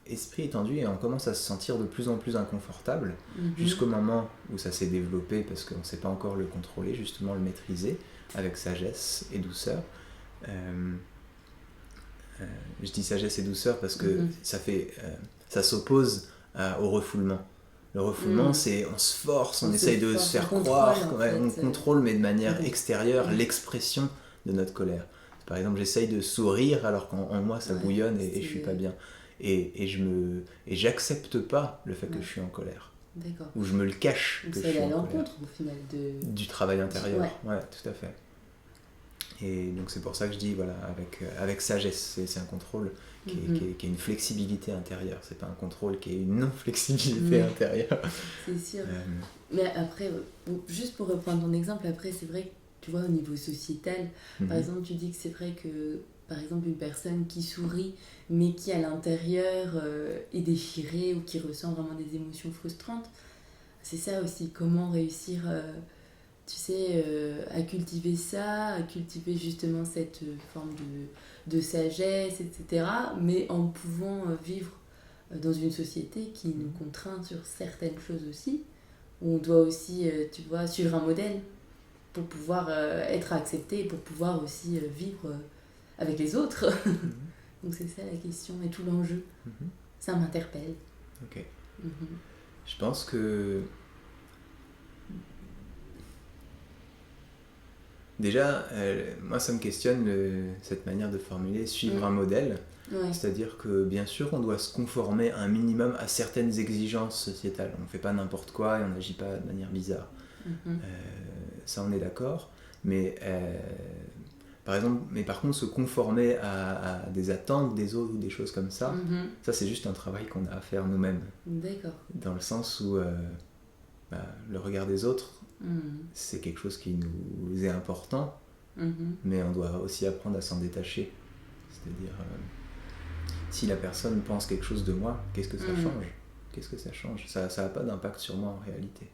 Speaker 2: esprit est tendu et on commence à se sentir de plus en plus inconfortable jusqu'au moment où ça s'est développé parce qu'on ne sait pas encore le contrôler, justement le maîtriser avec sagesse et douceur. Je dis sagesse et douceur parce que ça s'oppose au refoulement. Le refoulement, c'est on se force, on essaye de se faire croire, on contrôle mais de manière extérieure l'expression de notre colère. Par exemple, j'essaye de sourire alors qu'en moi ça bouillonne et je suis pas bien. Et j'accepte pas le fait que je suis en colère.
Speaker 1: D'accord.
Speaker 2: Ou je me le cache
Speaker 1: donc
Speaker 2: que je suis en colère.
Speaker 1: Ça va à l'encontre au final
Speaker 2: du travail intérieur. Ouais, tout à fait. Et donc c'est pour ça que je dis, voilà, avec sagesse, c'est un contrôle qui est une flexibilité intérieure. C'est pas un contrôle qui est une non-flexibilité intérieure.
Speaker 1: C'est sûr. Mais après, juste pour reprendre ton exemple, après c'est vrai que tu vois, au niveau sociétal, par exemple, tu dis que c'est vrai que, par exemple, une personne qui sourit, mais qui à l'intérieur est déchirée ou qui ressent vraiment des émotions frustrantes, c'est ça aussi, comment réussir, tu sais, à cultiver ça, à cultiver justement cette forme de sagesse, etc., mais en pouvant vivre dans une société qui nous contraint sur certaines choses aussi, où on doit aussi, tu vois, suivre un modèle pour pouvoir être accepté et pour pouvoir aussi vivre avec les autres. Donc c'est ça la question et tout l'enjeu. Ça m'interpelle.
Speaker 2: Ok. Je pense que déjà, moi ça me questionne cette manière de formuler suivre un modèle. Ouais. C'est-à-dire que bien sûr on doit se conformer un minimum à certaines exigences sociétales. On ne fait pas n'importe quoi et on n'agit pas de manière bizarre. Ça on est d'accord, mais par contre se conformer à des attentes des autres ou des choses comme ça, ça c'est juste un travail qu'on a à faire nous-mêmes.
Speaker 1: D'accord.
Speaker 2: Dans le sens où le regard des autres, c'est quelque chose qui nous est important, mais on doit aussi apprendre à s'en détacher. C'est-à-dire, si la personne pense quelque chose de moi, qu'est-ce que ça change ? Qu'est-ce que ça change ? Ça n'a pas d'impact sur moi en réalité.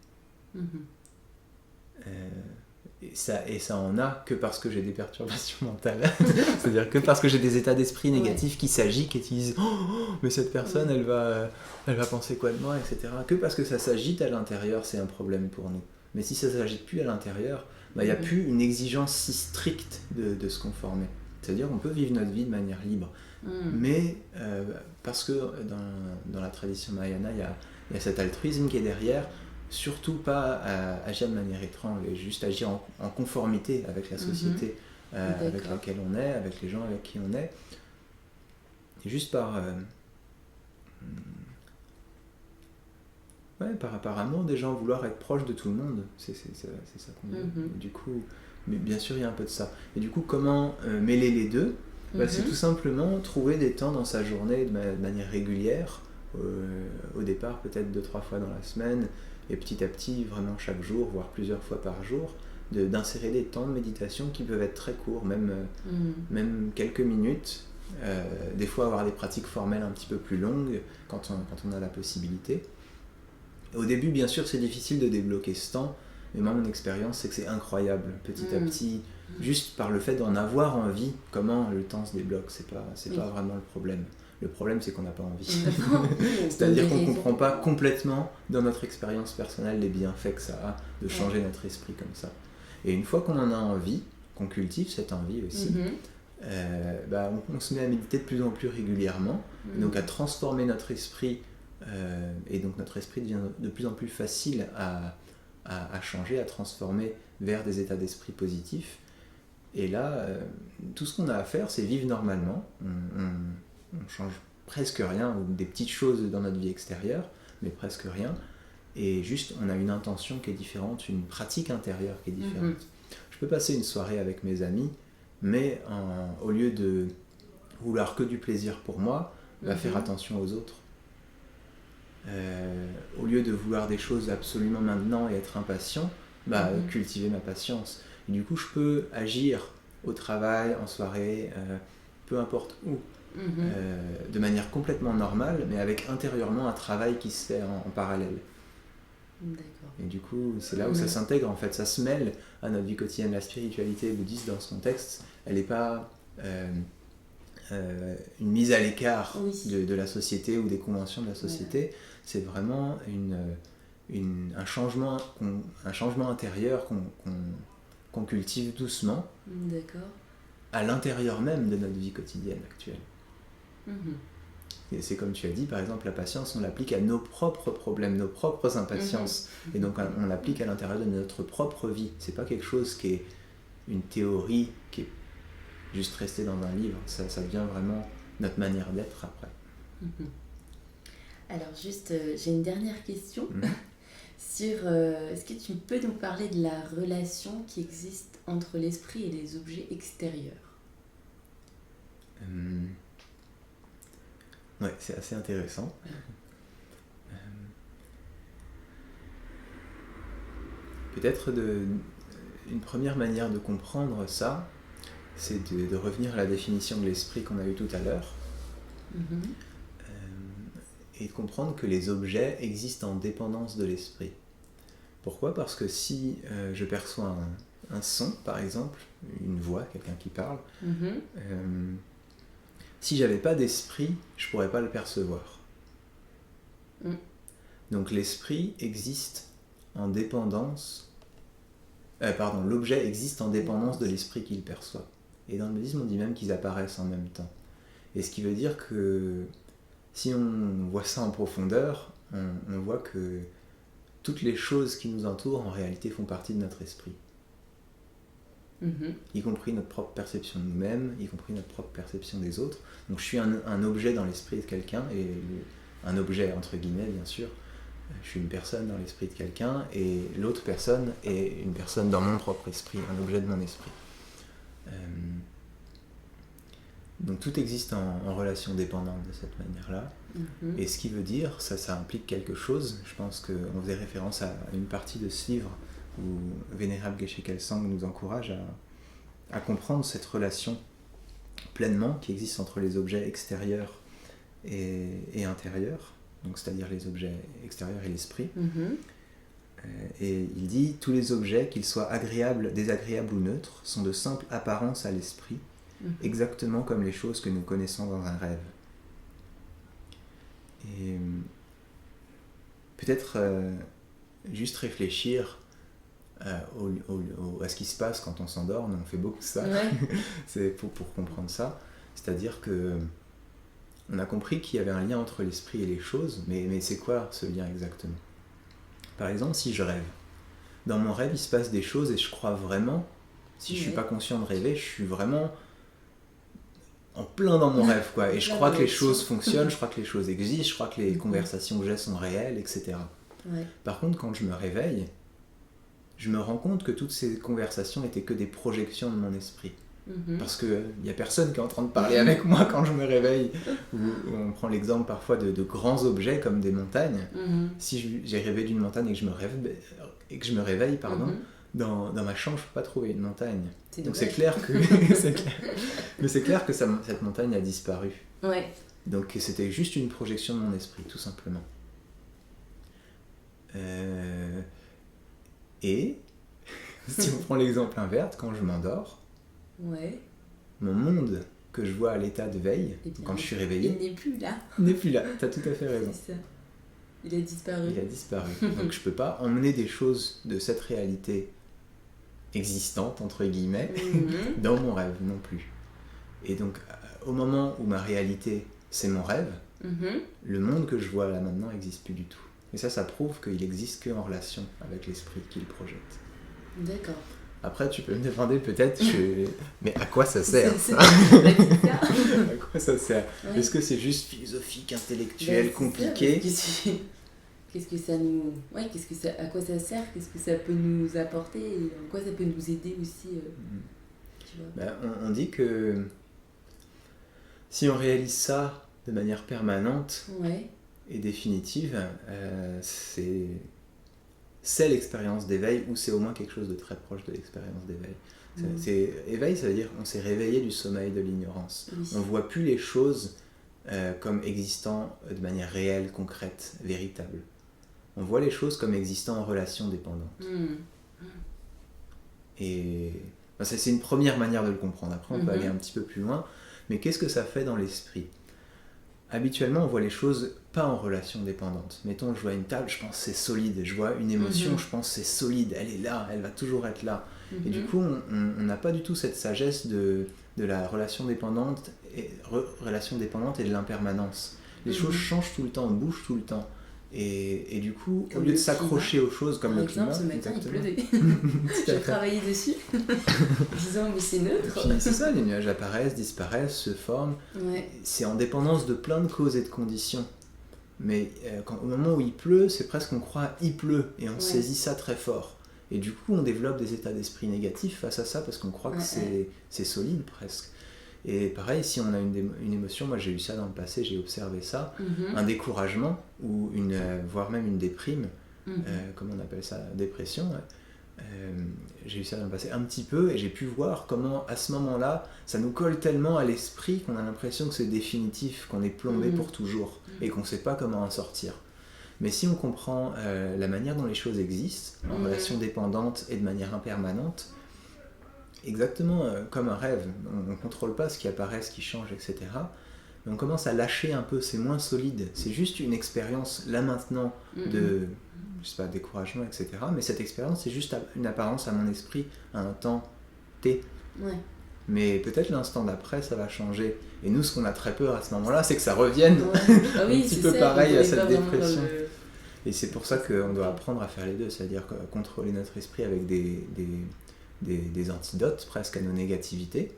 Speaker 2: Et ça en a que parce que j'ai des perturbations mentales. C'est-à-dire que parce que j'ai des états d'esprit négatifs qui s'agitent et qui disent oh, mais cette personne elle va penser quoi de moi, etc. Que parce que ça s'agite à l'intérieur, c'est un problème pour nous. Mais si ça ne s'agite plus à l'intérieur, il n'y a plus une exigence si stricte de se conformer. C'est-à-dire qu'on peut vivre notre vie de manière libre. Mais parce que dans la tradition Mahayana, il y a cet altruisme qui est derrière. Surtout pas agir de manière étrange, et juste agir en conformité avec la société avec laquelle on est, avec les gens avec qui on est. Et juste par Ouais, par amour des gens, vouloir être proche de tout le monde, c'est ça qu'on veut. Et du coup, mais bien sûr, il y a un peu de ça. Et du coup, comment mêler les deux? C'est tout simplement trouver des temps dans sa journée de manière régulière, au départ peut-être 2-3 fois dans la semaine, et petit à petit, vraiment chaque jour, voire plusieurs fois par jour, d'insérer des temps de méditation qui peuvent être très courts, même quelques minutes. Des fois avoir des pratiques formelles un petit peu plus longues quand on a la possibilité. Au début, bien sûr, c'est difficile de débloquer ce temps, mais moi, mon expérience, c'est que c'est incroyable. Petit à petit, juste par le fait d'en avoir envie, comment le temps se débloque, c'est pas vraiment le problème. Le problème, c'est qu'on n'a pas envie. C'est-à-dire qu'on ne comprend pas complètement, dans notre expérience personnelle, les bienfaits que ça a de changer notre esprit comme ça. Et une fois qu'on en a envie, qu'on cultive cette envie aussi, on se met à méditer de plus en plus régulièrement, et donc à transformer notre esprit. Et donc notre esprit devient de plus en plus facile à changer, à transformer vers des états d'esprit positifs. Et là, tout ce qu'on a à faire, c'est vivre normalement. On change presque rien, ou des petites choses dans notre vie extérieure, mais presque rien. Et juste, on a une intention qui est différente, une pratique intérieure qui est différente. Je peux passer une soirée avec mes amis, mais au lieu de vouloir que du plaisir pour moi, faire attention aux autres. Au lieu de vouloir des choses absolument maintenant et être impatient, cultiver ma patience. Et du coup, je peux agir au travail, en soirée, peu importe où, de manière complètement normale, mais avec intérieurement un travail qui se fait en parallèle.
Speaker 1: D'accord.
Speaker 2: Et du coup, c'est là où ça s'intègre, en fait, ça se mêle à notre vie quotidienne. La spiritualité bouddhiste, dans ce contexte, elle n'est pas une mise à l'écart de la société ou des conventions de la société. C'est vraiment un changement intérieur qu'on cultive doucement.
Speaker 1: D'accord.
Speaker 2: À l'intérieur même de notre vie quotidienne actuelle. Et c'est comme tu as dit, par exemple, la patience, on l'applique à nos propres problèmes, nos propres impatiences. Et donc on l'applique à l'intérieur de notre propre vie. C'est pas quelque chose qui est une théorie, qui est juste restée dans un livre. Ça devient vraiment notre manière d'être après.
Speaker 1: Alors juste, j'ai une dernière question sur est-ce que tu peux nous parler de la relation qui existe entre l'esprit et les objets extérieurs?
Speaker 2: Ouais, c'est assez intéressant. Peut-être une première manière de comprendre ça, c'est de revenir à la définition de l'esprit qu'on a eue tout à l'heure. Et de comprendre que les objets existent en dépendance de l'esprit. Pourquoi ? Parce que si je perçois un son, par exemple, une voix, quelqu'un qui parle, si j'avais pas d'esprit, je pourrais pas le percevoir. Donc l'esprit existe en dépendance... l'objet existe en dépendance de l'esprit qu'il perçoit. Et dans le bouddhisme, on dit même qu'ils apparaissent en même temps. Et ce qui veut dire que si on voit ça en profondeur, on voit que toutes les choses qui nous entourent, en réalité, font partie de notre esprit. Y compris notre propre perception de nous-mêmes, y compris notre propre perception des autres. Donc je suis un objet dans l'esprit de quelqu'un, et un objet entre guillemets, bien sûr. Je suis une personne dans l'esprit de quelqu'un, et l'autre personne est une personne dans mon propre esprit, un objet de mon esprit. Donc tout existe en relation dépendante de cette manière-là. Et ce qui veut dire, ça implique quelque chose. Je pense qu'on faisait référence à une partie de ce livre où Vénérable Geshe Kelsang nous encourage à comprendre cette relation pleinement qui existe entre les objets extérieurs et intérieurs, donc c'est-à-dire les objets extérieurs et l'esprit. Et il dit, tous les objets, qu'ils soient agréables, désagréables ou neutres, sont de simples apparences à l'esprit, exactement comme les choses que nous connaissons dans un rêve. Et peut-être juste réfléchir à ce qui se passe quand on s'endort. On fait beaucoup ça. C'est pour comprendre ça. C'est-à-dire que on a compris qu'il y avait un lien entre l'esprit et les choses, mais c'est quoi ce lien exactement ? Par exemple, si je rêve, dans mon rêve il se passe des choses et je crois vraiment, si je suis pas conscient de rêver, je suis vraiment en plein dans mon rêve, et je crois que les choses fonctionnent, je crois que les choses existent, je crois que les conversations que j'ai sont réelles, etc.
Speaker 1: Ouais.
Speaker 2: Par contre, quand je me réveille, je me rends compte que toutes ces conversations n'étaient que des projections de mon esprit. Parce qu'il n'y a personne qui est en train de parler avec moi quand je me réveille. Ou on prend l'exemple parfois de grands objets comme des montagnes. Si j'ai rêvé d'une montagne et que je me réveille, dans ma chambre, je ne peux pas trouver une montagne. Donc c'est clair que mais c'est clair que cette montagne a disparu.
Speaker 1: Ouais.
Speaker 2: Donc c'était juste une projection de mon esprit, tout simplement. Et si on prend l'exemple inverse, quand je m'endors, mon monde que je vois à l'état de veille, quand je suis réveillé,
Speaker 1: il n'est plus là.
Speaker 2: Il n'est plus là, tu as tout à fait raison.
Speaker 1: C'est ça. Il a disparu.
Speaker 2: Il a disparu. Donc je peux pas emmener des choses de cette réalité existante, entre guillemets, dans mon rêve non plus. Et donc, au moment où ma réalité, c'est mon rêve, le monde que je vois là maintenant n'existe plus du tout. Et ça prouve qu'il existe qu'en relation avec l'esprit qui le projette.
Speaker 1: D'accord.
Speaker 2: Après, tu peux me demander peut-être, mais à quoi ça sert ça? À quoi ça sert? Est-ce que c'est juste philosophique, intellectuel, compliqué?
Speaker 1: Qu'est-ce que ça nous... à quoi ça sert? Qu'est-ce que ça peut nous apporter? Et en quoi ça peut nous aider aussi tu vois?
Speaker 2: On dit que si on réalise ça de manière permanente et définitive, c'est l'expérience d'éveil, ou c'est au moins quelque chose de très proche de l'expérience d'éveil. Éveil, ça veut dire on s'est réveillé du sommeil de l'ignorance. On ne voit plus les choses comme existant de manière réelle, concrète, véritable. On voit les choses comme existant en relation dépendante. Et c'est une première manière de le comprendre. Après, on peut aller un petit peu plus loin. Mais qu'est-ce que ça fait dans l'esprit? Habituellement, on voit les choses pas en relation dépendante. Mettons, je vois une table, je pense que c'est solide. Je vois une émotion, je pense que c'est solide. Elle est là, elle va toujours être là. Et du coup, on n'a pas du tout cette sagesse de la relation dépendante et de l'impermanence. Les choses changent tout le temps, bougent tout le temps. Et du coup, comme au lieu de s'accrocher aux choses comme le climat...
Speaker 1: Par exemple, ce matin, il pleuvait. J'ai travaillé dessus, disant mais c'est neutre.
Speaker 2: Puis c'est ça, les nuages apparaissent, disparaissent, se forment. C'est en dépendance de plein de causes et de conditions. Mais au moment où il pleut, c'est presque qu'on croit il pleut, et on saisit ça très fort. Et du coup, on développe des états d'esprit négatifs face à ça, parce qu'on croit que c'est solide presque. Et pareil, si on a une émotion, moi j'ai eu ça dans le passé, j'ai observé ça, un découragement, ou voire même une déprime, comment on appelle ça, dépression, j'ai eu ça dans le passé un petit peu, et j'ai pu voir comment à ce moment-là, ça nous colle tellement à l'esprit qu'on a l'impression que c'est définitif, qu'on est plombé pour toujours, et qu'on ne sait pas comment en sortir. Mais si on comprend la manière dont les choses existent, en relation dépendante et de manière impermanente, exactement comme un rêve, on ne contrôle pas ce qui apparaît, ce qui change, etc. Mais on commence à lâcher un peu, c'est moins solide, c'est juste une expérience là maintenant de, je sais pas, découragement, etc. Mais cette expérience, c'est juste une apparence à mon esprit à un temps T. Mais peut-être l'instant d'après, ça va changer. Et nous, ce qu'on a très peur à ce moment-là, c'est que ça revienne un petit peu pareil à cette dépression. Et c'est pour ça qu'on doit apprendre à faire les deux, c'est-à-dire contrôler notre esprit avec des antidotes presque à nos négativités.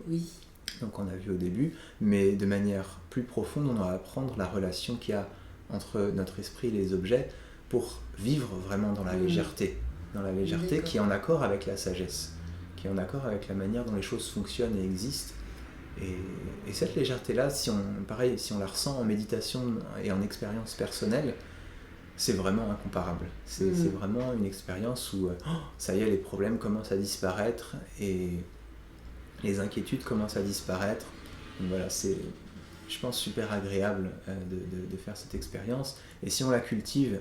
Speaker 2: Donc on a vu au début, mais de manière plus profonde, on doit apprendre la relation qu'il y a entre notre esprit et les objets pour vivre vraiment dans la légèreté. Dans la légèreté qui est en accord avec la sagesse, qui est en accord avec la manière dont les choses fonctionnent et existent. Et cette légèreté-là, si on la ressent en méditation et en expérience personnelle, c'est vraiment incomparable. C'est vraiment une expérience où ça y est, les problèmes commencent à disparaître et les inquiétudes commencent à disparaître. Donc voilà, c'est, je pense, super agréable de faire cette expérience. Et si on la cultive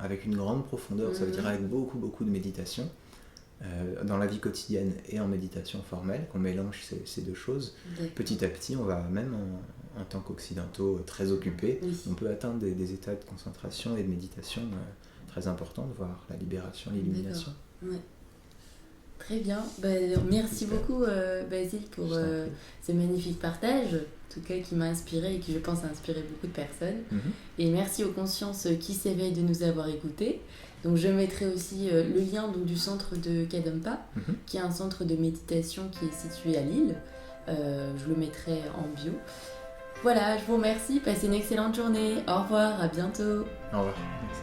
Speaker 2: avec une grande profondeur, ça veut dire avec beaucoup, beaucoup de méditation, dans la vie quotidienne et en méditation formelle, qu'on mélange ces deux choses, petit à petit, on va même en tant qu'occidentaux très occupés, on peut atteindre des états de concentration et de méditation très importants, voire la libération, l'illumination.
Speaker 1: Très bien, merci beaucoup Basile pour ce magnifique partage, en tout cas qui m'a inspiré et qui je pense a inspiré beaucoup de personnes. Et merci aux consciences qui s'éveillent de nous avoir écoutés. Donc je mettrai aussi le lien du centre de Kadampa, qui est un centre de méditation qui est situé à Lille. Je le mettrai en bio. Voilà, je vous remercie, passez une excellente journée. Au revoir, à bientôt.
Speaker 2: Au revoir, merci.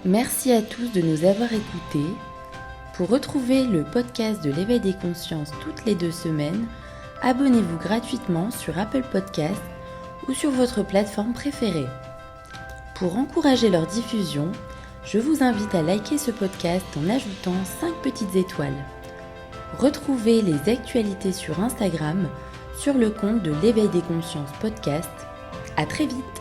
Speaker 1: Merci à tous de nous avoir écoutés. Pour retrouver le podcast de l'éveil des consciences toutes les 2 semaines, abonnez-vous gratuitement sur Apple Podcasts ou sur votre plateforme préférée. Pour encourager leur diffusion, je vous invite à liker ce podcast en ajoutant 5 petites étoiles. Retrouvez les actualités sur Instagram sur le compte de l'éveil des consciences podcast. À très vite!